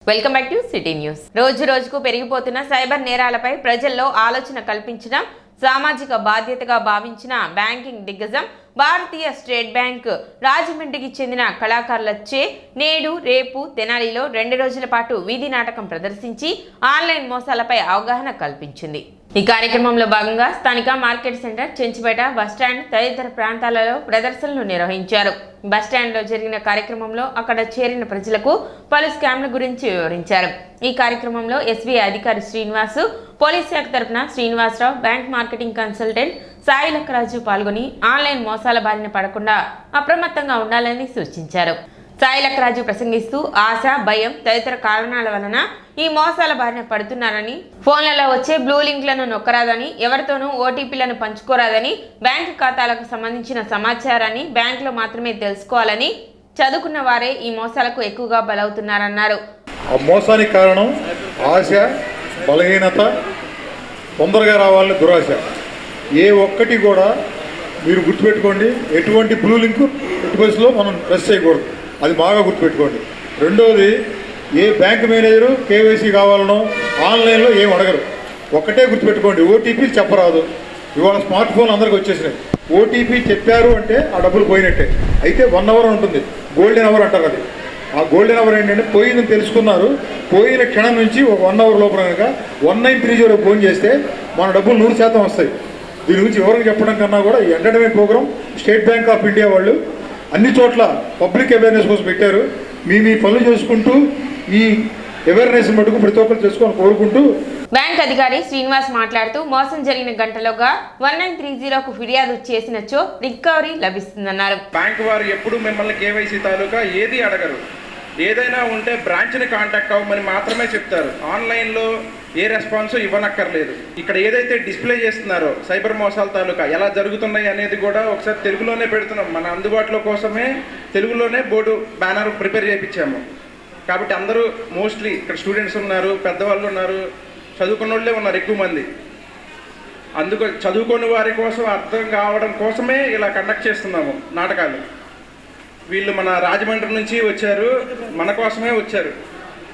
Welcome back to city news. రోజు రోజుకు పెరిగిపోతున్న సైబర్ నేరాలపై ప్రజల్లో ఆలోచన కల్పించడం సామాజిక బాధ్యతగా భావించిన బ్యాంకింగ్ దిగ్గజం భారతీయ స్టేట్ బ్యాంక్ రాజమండ్రికి చెందిన కళాకారులచే నేడు రేపు తెనాలిలో 2 రోజుల పాటు వీధి నాటకం ప్రదర్శించి ఆన్లైన్ మోసాలపై అవగాహన కల్పించింది. ఈ కార్యక్రమంలో భాగంగా స్థానిక మార్కెట్ సెంటర్, చెంచిపేట, బస్టాండ్ తదితర ప్రాంతాలలో ప్రదర్శనలు నిర్వహించారు. బస్టాండ్లో జరిగిన కార్యక్రమంలో అక్కడ చేరిన ప్రజలకు పలు స్కామ్ల గురించి వివరించారు. ఈ కార్యక్రమంలో ఎస్బీఐ అధికారి శ్రీనివాసు, పోలీస్ శాఖ తరఫున Srinivasa Rao, bank marketing consultant Sai Lakkaraju పాల్గొని ఆన్లైన్ మోసాల బారిన పడకుండా అప్రమత్తంగా ఉండాలని సూచించారు. సాయి లక్కరాజు ప్రసంగిస్తూ ఆశ, భయం తదితర కారణాల వలన ఈ మోసాల బారిన పడుతున్నారని, ఫోన్లలో వచ్చే బ్లూ లింక్లను నొక్కరాదని, ఎవరితోనూ ఓటీపీలను పంచుకోరాదని, బ్యాంకు ఖాతాలకు సంబంధించిన సమాచారాన్ని బ్యాంకులో మాత్రమే తెలుసుకోవాలని, చదువుకున్న వారే ఈ మోసాలకు ఎక్కువగా బలవుతున్నారన్నారు. ఆ మోసానికి కారణం ఆశ, బలహీనత, తొందరగా రావాలని దురాశ. ఏ ఒక్కటి కూడా మీరు గుర్తుపెట్టుకోండి, ఎటువంటి బ్లూ లింక్ ఎట్టి పరిస్థితుల్లో మనం ప్రెస్ చేయకూడదు. అది బాగా గుర్తుపెట్టుకోండి. రెండోది, ఏ బ్యాంక్ మేనేజరు కేవైసీ కావాలనో ఆన్లైన్లో ఏం అడగరు. ఒక్కటే గుర్తుపెట్టుకోండి, ఓటీపీ చెప్పరాదు. ఇవాళ స్మార్ట్ ఫోన్ అందరికి వచ్చేసినాయి. ఓటీపీ చెప్పారు అంటే ఆ డబ్బులు పోయినట్టే. అయితే 1 అవర్ ఉంటుంది, గోల్డెన్ అవర్ అంటారు. అది ఆ గోల్డెన్ అవర్ ఏంటంటే పోయిందని తెలుసుకున్నారు, పోయిన క్షణం నుంచి ఒక 1 అవర్ లోపల కనుక 1930 ఫోన్ చేస్తే మన డబ్బులు 100% వస్తాయి. దీని గురించి ఎవరికి చెప్పడం కన్నా కూడా ఈ entertainment program State Bank of India వాళ్ళు అన్ని చోట్ల పబ్లిక్ అవేర్నెస్ కోసం పెట్టారు. మీ పనులు చేసుకుంటూ ఈ అవేర్నెస్ మటుకు ప్రతి ఒక్కరు చేసుకోవాలని కోరుకుంటూ బ్యాంక్ అధికారి శ్రీనివాస్ మాట్లాడుతూ మోసం జరిగిన గంటలోగా 1930కు ఫిర్యాదు చేసినచో రికవరీ లభిస్తుందన్నారు. బ్యాంక్ వారు ఎప్పుడు మిమ్మల్ని కేవైసీ తాలూకా ఏది అడగరు. ఏదైనా ఉంటే బ్రాంచ్ని కాంటాక్ట్ అవ్వమని మాత్రమే చెప్తారు. ఆన్లైన్లో ఏ రెస్పాన్స్ ఇవ్వనక్కర్లేదు. ఇక్కడ ఏదైతే డిస్ప్లే చేస్తున్నారో సైబర్ మోసాల తాలూకా ఎలా జరుగుతున్నాయి అనేది కూడా ఒకసారి తెలుగులోనే పెడుతున్నాం. మన అందుబాటులో కోసమే తెలుగులోనే బోర్డు బ్యానర్ ప్రిపేర్ చేయించాము. కాబట్టి అందరూ మోస్ట్లీ ఇక్కడ స్టూడెంట్స్ ఉన్నారు, పెద్దవాళ్ళు ఉన్నారు, చదువుకున్న వాళ్ళే ఉన్నారు ఎక్కువ మంది. అందుకు చదువుకునే వారి కోసం అర్థం కావడం కోసమే ఇలా కండక్ట్ చేస్తున్నాము నాటకాలు. వీళ్ళు మన రాజమండ్రి నుంచి వచ్చారు, మన కోసమే వచ్చారు,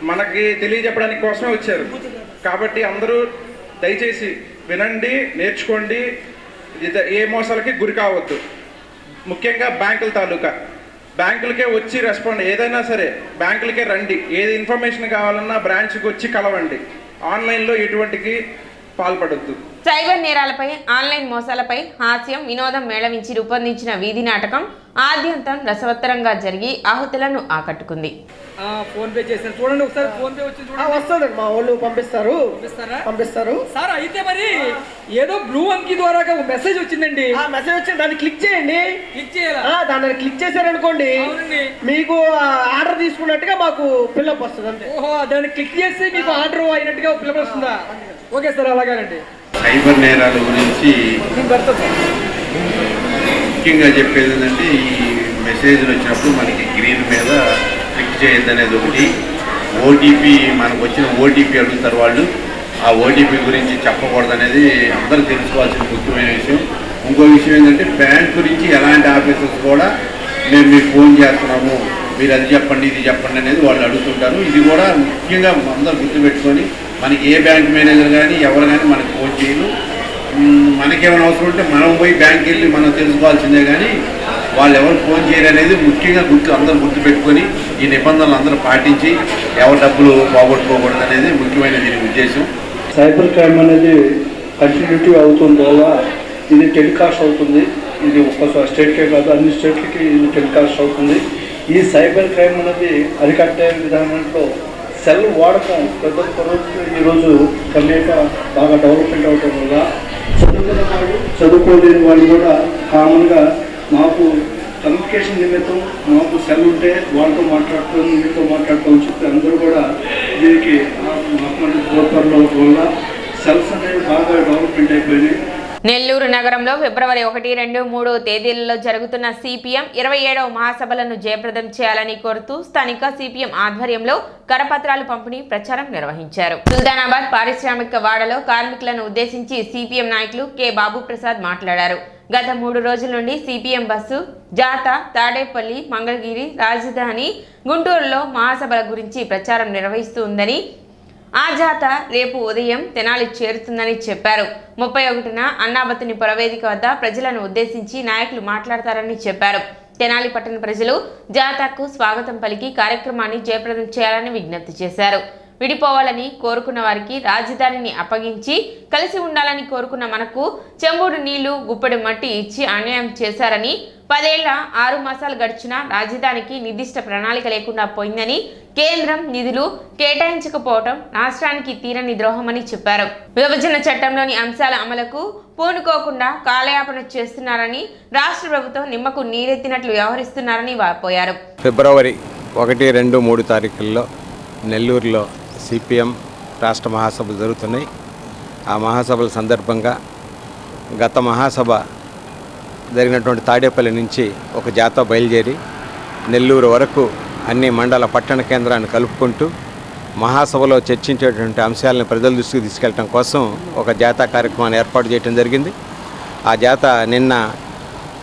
మనకి తెలియజెప్పడానికి కోసమే వచ్చారు. కాబట్టి అందరూ దయచేసి వినండి, నేర్చుకోండి, ఏ మోసాలకి గురి కావద్దు. ముఖ్యంగా బ్యాంకుల తాలూకా బ్యాంకులకే వచ్చి రెస్పాండ్, ఏదైనా సరే బ్యాంకులకే రండి. ఏది ఇన్ఫర్మేషన్ కావాలన్నా బ్రాంచ్కి వచ్చి కలవండి. ఆన్లైన్లో ఎటువంటికి పాల్పడొద్దు. సైబర్ నేరాలపై, ఆన్లైన్ మోసాలపై హాస్యం, వినోదం మేళవించి రూపొందించిన వీధి నాటకం ఆద్యంతం రసవత్తరంగా జరిగి ఆహుతులను ఆకట్టుకుంది. ఫోన్ పే చేశారు చూడండి, ఒకసారి ఫోన్ పే వచ్చి చూడండి. వస్తుంది, మా వాళ్ళు పంపిస్తారు సార్. అయితే మరి ఏదో బ్లూ అంకి ద్వారా ఒక మెసేజ్ వచ్చిందండి. ఆ మెసేజ్ వచ్చింది, దాన్ని క్లిక్ చేయండి. క్లిక్ చేయాలా? దాన్ని క్లిక్ చేశారనుకోండి, మీకు ఆర్డర్ తీసుకున్నట్టుగా మాకు పిల్లప్ వస్తుంది అంతే. ఓహో, దాన్ని క్లిక్ చేసి మీకు ఆర్డర్ అయినట్టుగా పిల్లప్ వస్తుందా? ఓకే సార్, అలాగేనండి. సైబర్ నేరాల గురించి ముఖ్యంగా చెప్పేది ఏంటంటే, ఈ మెసేజ్లు వచ్చినప్పుడు మనకి గ్రీన్ మీద క్లిక్ చేయొద్దు అనేది ఒకటి. ఓటీపీ, మనకు వచ్చిన ఓటీపీ అడుగుతారు వాళ్ళు. ఆ ఓటీపీ గురించి చెప్పకూడదు అనేది అందరూ తెలుసుకోవాల్సిన ముఖ్యమైన విషయం. ఇంకో విషయం ఏంటంటే, బ్యాంక్ గురించి ఎలాంటి ఆఫీసర్స్ కూడా మేము మీకు ఫోన్ చేస్తున్నాము, మీరు అది చెప్పండి, ఇది చెప్పండి అనేది వాళ్ళు అడుగుతుంటారు. ఇది కూడా ముఖ్యంగా అందరూ గుర్తుపెట్టుకొని, మనకి ఏ బ్యాంక్ మేనేజర్ కానీ ఎవరు కానీ మనకి ఫోన్ చేయరు. మనకేమైనా అవసరం ఉంటే మనం పోయి బ్యాంక్కి వెళ్ళి మనం తెలుసుకోవాల్సిందే, కానీ వాళ్ళు ఎవరు ఫోన్ చేయరు అనేది ముఖ్యంగా అందరూ గుర్తుపెట్టుకొని ఈ నిబంధనలు అందరూ పాటించి ఎవరు డబ్బులు పోగొట్టుకోకూడదు అనేది ముఖ్యమైన దీని ఉద్దేశం. సైబర్ క్రైమ్ అనేది కంటిన్యూటీ అవుతుంది వల్ల ఇది టెలికాస్ట్ అవుతుంది. ఇది ఒక్క స్టేట్కే కాదు, అన్ని స్టేట్లకి ఇది టెలికాస్ట్ అవుతుంది. ఈ సైబర్ క్రైమ్ అనేది అరికట్టే విధానంలో సెల్ వాడకం ప్రతి ఒక్క రోజు ఈరోజు కమ్యూనిటీ బాగా డెవలప్మెంట్ అవడం వల్ల చదువుకున్న వాళ్ళు, చదువుకోలేని వాళ్ళు కూడా కామన్గా మాకు కమ్యూనికేషన్ నిమిత్తం మాకు సెల్ ఉంటే వాళ్ళతో మాట్లాడుతాం, మీతో మాట్లాడతాం చెప్పి అందరూ కూడా దీనికి తోడ్పడడం వల్ల సెల్స్ అనేవి బాగా డెవలప్మెంట్ అయిపోయినాయి. నెల్లూరు నగరంలో ఫిబ్రవరి 1, 2, 3 తేదీలలో జరుగుతున్న సిపిఎం 27వ మహాసభలను జయప్రదం చేయాలని కోరుతూ స్థానిక సిపిఎం ఆధ్వర్యంలో కరపత్రాలు పంపిణీ ప్రచారం నిర్వహించారు. సుల్తానాబాద్ పారిశ్రామిక వాడలో కార్మికులను ఉద్దేశించి సిపిఎం నాయకులు కె బాబు ప్రసాద్ మాట్లాడారు. గత 3 రోజుల నుండి సిపిఎం బస్సు జాత తాడేపల్లి, మంగళగిరి, రాజధాని, గుంటూరులో మహాసభల గురించి ప్రచారం నిర్వహిస్తూ ఉందని, ఆ జాత రేపు ఉదయం తెనాలి చేరుతుందని చెప్పారు. 31న అన్నాబత్తుని పురవేదిక వద్ద ప్రజలను ఉద్దేశించి నాయకులు మాట్లాడతారని చెప్పారు. తెనాలి పట్టణ ప్రజలు జాతకు స్వాగతం పలికి కార్యక్రమాన్ని జయప్రదం చేయాలని విజ్ఞప్తి చేశారు. విడిపోవాలని కోరుకున్న వారికి రాజధానిని అప్పగించి కలిసి ఉండాలని కోరుకున్న మనకు చెంబుడు నీళ్లు, గుప్పెడు మట్టి ఇచ్చి అన్యాయం చేశారని, 10 ఏళ్ల 6 మాసాలు గడిచినా రాజధానికి నిర్దిష్ట ప్రణాళిక లేకుండా పోయిందని, కేంద్రం నిధులు కేటాయించకపోవడం రాష్ట్రానికి తీరని ద్రోహమని చెప్పారు. విభజన చట్టంలోని అంశాల అమలుకు పూనుకోకుండా కాలయాపన చేస్తున్నారని, రాష్ట్ర ప్రభుత్వం నిమ్మకు నీరెత్తినట్లు వ్యవహరిస్తున్నారని వాపోయారు. ఫిబ్రవరి 1, 2, 3 తారీఖుల్లో నెల్లూరులో సిపిఎం రాష్ట్ర మహాసభలు జరుగుతున్నాయి. ఆ మహాసభల సందర్భంగా గత మహాసభ జరిగినటువంటి తాడేపల్లి నుంచి ఒక జాత బయలుదేరి నెల్లూరు వరకు అన్ని మండల పట్టణ కేంద్రాన్ని కలుపుకుంటూ మహాసభలో చర్చించేటువంటి అంశాలను ప్రజల దృష్టికి తీసుకెళ్ళడం కోసం ఒక జాతా కార్యక్రమాన్ని ఏర్పాటు చేయడం జరిగింది. ఆ జాత నిన్న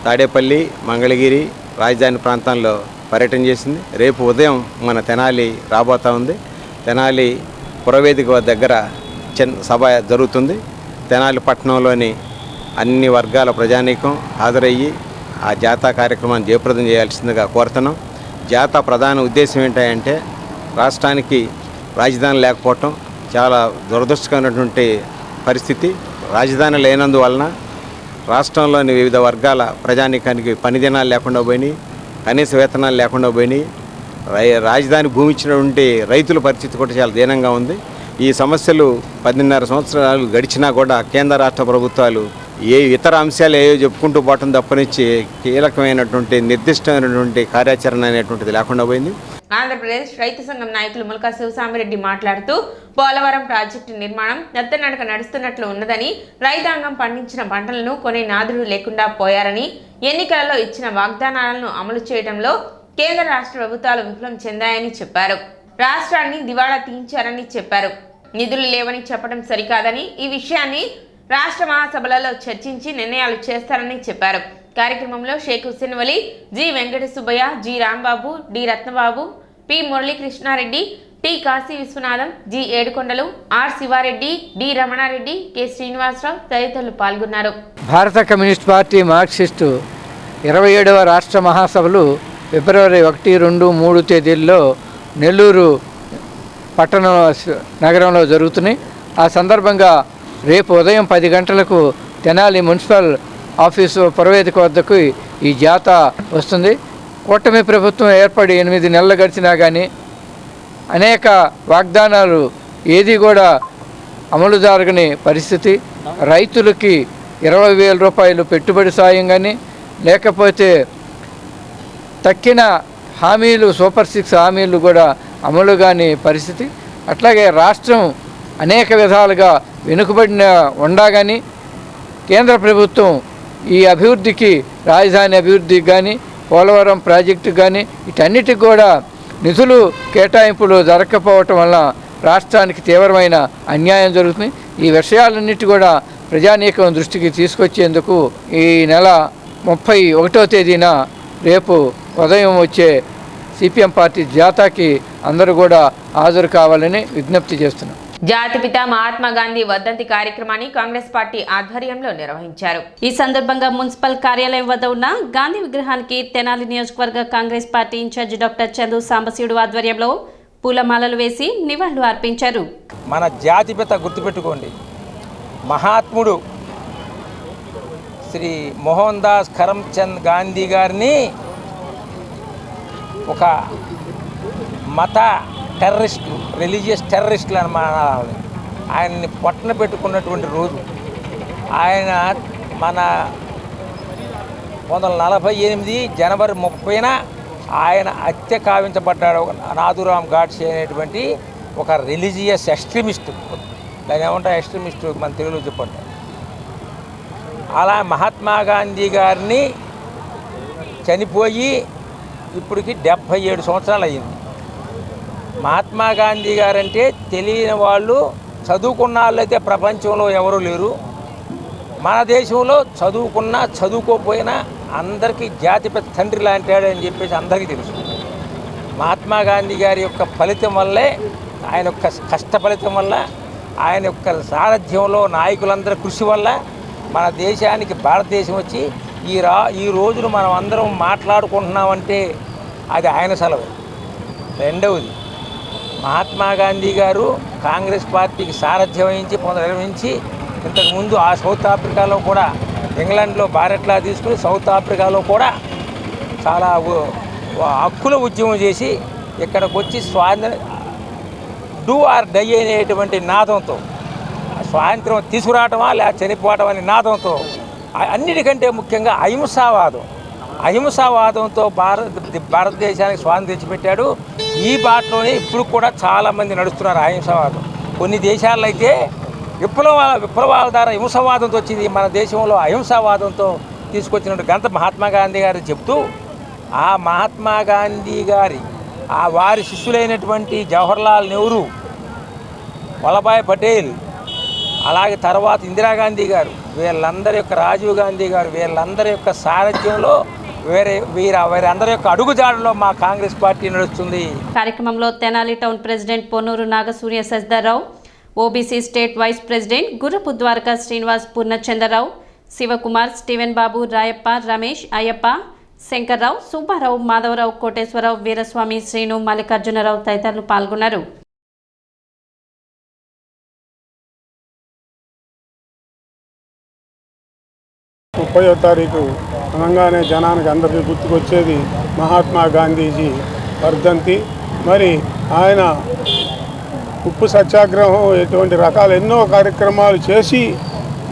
తాడేపల్లి, మంగళగిరి, రాజధాని ప్రాంతాల్లో పర్యటన చేసింది. రేపు ఉదయం మన తెనాలి రాబోతూ ఉంది. తెనాలి పురవేదిక దగ్గర సభ జరుగుతుంది. తెనాలి పట్టణంలోని అన్ని వర్గాల ప్రజానీకం హాజరయ్యి ఆ జాతా కార్యక్రమాన్ని జయప్రదం చేయాల్సిందిగా కోరుతున్నాం. జాతా ప్రధాన ఉద్దేశం ఏంటంటే రాష్ట్రానికి రాజధాని లేకపోవటం చాలా దురదృష్టకరమైనటువంటి పరిస్థితి. రాజధాని లేనందువలన రాష్ట్రంలోని వివిధ వర్గాల ప్రజానీకానికి పని దినాలు లేకుండా పోయినాయి, కనీస వేతనాలు లేకుండా పోయినాయి. రాజధాని భూమి ఇచ్చినటువంటి రైతుల పరిస్థితి కూడా చాలా దీనంగా ఉంది. ఈ సమస్యలు 10.5 సంవత్సరాలు గడిచినా కూడా కేంద్ర రాష్ట్ర ప్రభుత్వాలు ఇతర అంశాలు ఏవో చెప్పుకుంటూ పోవటం తప్పనిచ్చి కీలకమైనటువంటి నిర్దిష్టమైనటువంటి కార్యాచరణ అనేటువంటిది లేకుండా పోయింది. ఆంధ్రప్రదేశ్ రైతు సంఘం నాయకులు ముల్కా శివసామిరెడ్డి మాట్లాడుతూ పోలవరం ప్రాజెక్టు నిర్మాణం నత్తనడక నడుస్తున్నట్లు ఉన్నదని, రైతాంగం పండించిన పంటలను కొనే నాదుడు లేకుండా పోయారని, ఎన్నికలలో ఇచ్చిన వాగ్దానాలను అమలు చేయడంలో కేంద్ర రాష్ట్ర ప్రభుత్వాలు విఫలం చెందాయని చెప్పారు. రాష్ట్రాన్ని దివాళా తీయించారని చెప్పారు. నిధులు లేవని చెప్పడం సరికాదని, ఈ విషయాన్ని రాష్ట్ర మహాసభలలో చర్చించి నిర్ణయాలు చేస్తారని చెప్పారు. కార్యక్రమంలో Shaik Hussain Vali, G Venkata Subbaiah, G Rambabu, D Ratnababu, P Muralikrishnareddy, T Kashi Viswanatham, G Yedukondalu, R Sivareddy, D Ramanareddy, K Srinivasarao తదితరులు పాల్గొన్నారు. భారత కమ్యూనిస్ట్ పార్టీ మార్క్సిస్టు 27వ రాష్ట్ర మహాసభలు ఫిబ్రవరి 1, 2, 3 తేదీల్లో నెల్లూరు పట్టణ నగరంలో జరుగుతున్నాయి. ఆ సందర్భంగా రేపు ఉదయం 10 గంటలకు తెనాలి మున్సిపల్ ఆఫీసు పురవేదిక వద్దకు ఈ జాత వస్తుంది. కూటమి ప్రభుత్వం ఏర్పడి 8 నెలలు గడిచినా కానీ అనేక వాగ్దానాలు ఏది కూడా అమలు జరగని పరిస్థితి. రైతులకి 20,000 రూపాయలు పెట్టుబడి సాయం కానీ, లేకపోతే తక్కిన హామీలు, సూపర్ 6 హామీలు కూడా అమలు కాని పరిస్థితి. అట్లాగే రాష్ట్రం అనేక విధాలుగా వెనుకబడిన ఉండగాని కేంద్ర ప్రభుత్వం ఈ అభివృద్ధికి, రాజధాని అభివృద్ధికి కానీ, పోలవరం ప్రాజెక్టుకు కానీ వీటన్నిటికి కూడా నిధులు కేటాయింపులు జరగకపోవటం వల్ల రాష్ట్రానికి తీవ్రమైన అన్యాయం జరుగుతుంది. ఈ విషయాలన్నిటి కూడా ప్రజానీకం దృష్టికి తీసుకొచ్చేందుకు ఈ నెల 31వ తేదీన రేపు ఉదయం వచ్చే సిపిఎం పార్టీ జాతాకి అందరూ కూడా హాజరు కావాలని విజ్ఞప్తి చేస్తున్నాం. జాతిపిత మహాత్మా గాంధీ వర్ధంతి కార్యక్రమాన్ని కాంగ్రెస్ పార్టీ ఆధ్వర్యంలో నిర్వహించారు. ఈ సందర్భంగా మున్సిపల్ కార్యాలయం వద్ద ఉన్న గాంధీ విగ్రహానికి తెనాలి నియోజకవర్గ Congress party in-charge doctor Chandu Sambasivudu ఆధ్వర్యంలో పూలమాలలు వేసి నివాళులు అర్పించారు. మన జాతిపిత గుర్తుపెట్టుకోండి, మహాత్ముడు శ్రీ మోహన్ దాస్ కరమ్చంద్ గాంధీ గారిని ఒక మత టెర్రరిస్టులు, రిలీజియస్ టెర్రరిస్టులు అని మానాలి. ఆయన్ని పొట్టన పెట్టుకున్నటువంటి రోజు ఆయన మన 1948 జనవరి 30న ఆయన హత్య కావించబడ్డాడు. నాథురామ్ గాడ్సే అనేటువంటి ఒక రిలీజియస్ ఎక్స్ట్రీమిస్ట్, దాని ఏమంటారు ఎక్స్ట్రీమిస్టు మన తెలుగులో చెప్పండి. అలా మహాత్మా గాంధీ గారిని చనిపోయి ఇప్పటికి 77 సంవత్సరాలు అయ్యింది. మహాత్మా గాంధీ గారంటే తెలియని వాళ్ళు, చదువుకున్న వాళ్ళు అయితే ప్రపంచంలో ఎవరూ లేరు. మన దేశంలో చదువుకున్నా చదువుకోకపోయినా అందరికీ జాతిపిత తండ్రి లాంటాడు అని చెప్పేసి అందరికీ తెలుసు. మహాత్మా గాంధీ గారి యొక్క ఫలితం వల్లే, ఆయన యొక్క కష్ట ఫలితం వల్ల, ఆయన యొక్క సారథ్యంలో నాయకులందరి కృషి వల్ల మన దేశానికి భారతదేశం వచ్చి ఈ రోజును మనం అందరం మాట్లాడుకుంటున్నామంటే అది ఆయన సెలవు. రెండవది, మహాత్మా గాంధీ గారు కాంగ్రెస్ పార్టీకి సారథ్యం వహించి నిర్వహించి ఇంతకుముందు ఆ సౌత్ ఆఫ్రికాలో కూడా, ఇంగ్లాండ్లో బారెట్లా తీసుకుని సౌత్ ఆఫ్రికాలో కూడా చాలా హక్కుల ఉద్యమం చేసి ఇక్కడికి వచ్చి డూ ఆర్ డై అనేటువంటి నాదంతో స్వాతంత్రం తీసుకురావటమా లేదా చనిపోవటం అనే నాదంతో, అన్నిటికంటే ముఖ్యంగా అహింసావాదంతో భారతదేశానికి స్వాతంత్రం తెచ్చిపెట్టాడు. ఈ బాటలోనే ఇప్పుడు కూడా చాలామంది నడుస్తున్నారు అహింసావాదం. కొన్ని దేశాల్లో అయితే విప్లవాల ద్వారా హింసవాదంతో వచ్చింది. మన దేశంలో అహింసావాదంతో తీసుకొచ్చినట్టు గంత మహాత్మా గాంధీ గారు చెప్తూ, ఆ మహాత్మా గాంధీ గారి వారి శిష్యులైనటువంటి జవహర్లాల్ నెహ్రూ, వల్లభాయ్ పటేల్, అలాగే తర్వాత ఇందిరాగాంధీ గారు, వీళ్ళందరి యొక్క రాజీవ్ గాంధీ గారు, వీళ్ళందరి యొక్క సారథ్యంలో వీరందరి యొక్క అడుగుజాడలో మా కాంగ్రెస్ పార్టీ నడుస్తుంది. కార్యక్రమంలో Tenali town president Ponnuru Nagasurya Sasidharrao, OBC state vice president Gurrapu Dwaraka Srinivas, Purnachandrarao, Sivakumar, Steven Babu, Rayappa, Ramesh, Ayyappa, Sankararao, Subbarao, Madhavarao, Koteswararao, Veeraswamy, Srinu, Mallikarjunarao తదితరులు పాల్గొన్నారు. తారీఖు అనగానే జనానికి అందరికీ గుర్తుకొచ్చేది మహాత్మా గాంధీజీ వర్ధంతి. మరి ఆయన ఉప్పు సత్యాగ్రహం ఇటువంటి రకాల ఎన్నో కార్యక్రమాలు చేసి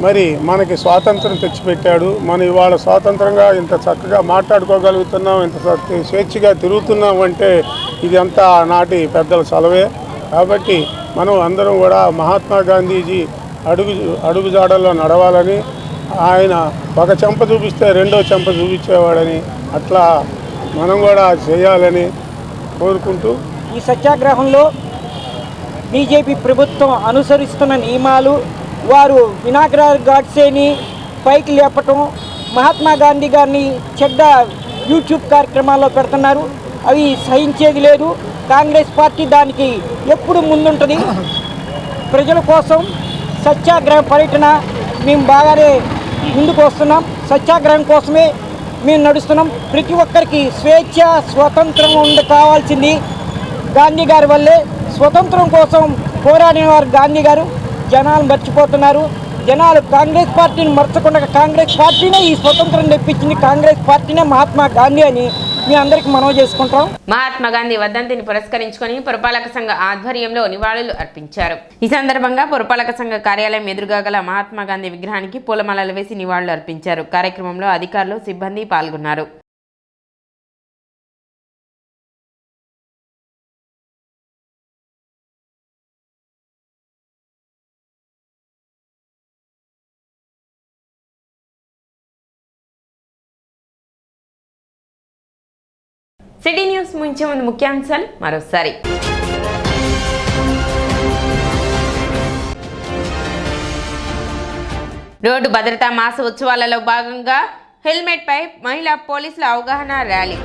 మరి మనకి స్వాతంత్రం తెచ్చిపెట్టాడు. మనం ఇవాళ స్వాతంత్రంగా ఇంత చక్కగా మాట్లాడుకోగలుగుతున్నాం, ఇంత స్వేచ్ఛగా తిరుగుతున్నాం అంటే ఇది అంతా నాటి పెద్దల చలవే. కాబట్టి మనం అందరం కూడా మహాత్మా గాంధీజీ అడుగుజాడల్లో నడవాలని, ఆయన ఒక చెంప చూపిస్తే రెండో చెంప చూపించేవాడని, అట్లా మనం కూడా చేయాలని కోరుకుంటూ, ఈ సత్యాగ్రహంలో బీజేపీ ప్రభుత్వం అనుసరిస్తున్న నియమాలు, వారు వినాయకరావు గాడ్సేని పైకి లేపటం, మహాత్మా గాంధీ గారిని చెడ్డ యూట్యూబ్ కార్యక్రమాల్లో పెడుతున్నారు. అవి సహించేది లేదు. కాంగ్రెస్ పార్టీ దానికి ఎప్పుడు ముందుంటుంది. ప్రజల కోసం సత్యాగ్రహ పర్యటన మేము బాగానే ముందుకు వస్తున్నాం. సత్యాగ్రహం కోసమే మేము నడుస్తున్నాం. ప్రతి ఒక్కరికి స్వేచ్ఛ, స్వతంత్రం కావాల్సింది గాంధీ గారి వల్లే. స్వతంత్రం కోసం పోరాడిన వారు గాంధీ గారు. జనాలు మర్చిపోతున్నారు. జనాలు కాంగ్రెస్ పార్టీని మర్చకుండా, కాంగ్రెస్ పార్టీనే ఈ స్వతంత్రం తెప్పించింది, కాంగ్రెస్ పార్టీనే మహాత్మా గాంధీ అని మీ అందరికి మనవి చేసుకుంటాం. మహాత్మా గాంధీ వర్ధంతిని పురస్కరించుకొని పురపాలక సంఘ ఆధ్వర్యంలో నివాళులు అర్పించారు. ఈ సందర్భంగా పురపాలక సంఘ కార్యాలయం ఎదురుగా గల మహాత్మా గాంధీ విగ్రహానికి పూలమాలలు వేసి నివాళులు అర్పించారు. కార్యక్రమంలో అధికారులు, సిబ్బంది పాల్గొన్నారు. సిటీ న్యూస్ ముంచే ముందు ముఖ్యాంశాలు మరోసారి. రోడ్డు భద్రతా మాస ఉత్సవాలలో భాగంగా హెల్మెట్ పై మహిళా పోలీసుల అవగాహన ర్యాలీ.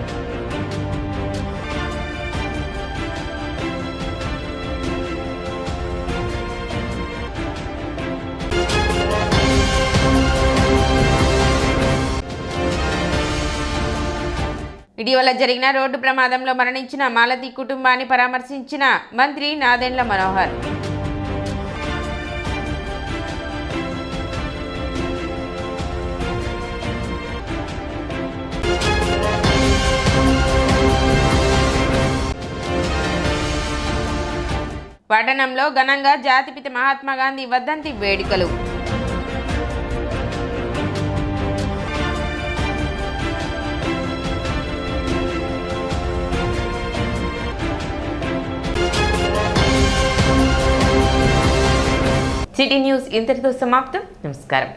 ఇటీవల జరిగిన రోడ్డు ప్రమాదంలో మరణించిన మాలతి కుటుంబాన్ని పరామర్శించిన మంత్రి నాదెండ్ల మనోహర్. పట్టణంలో ఘనంగా జాతిపిత మహాత్మా గాంధీ వర్ధంతి వేడుకలు. సిటీ న్యూస్ ఇంతటితో సమాప్తం. నమస్కారం.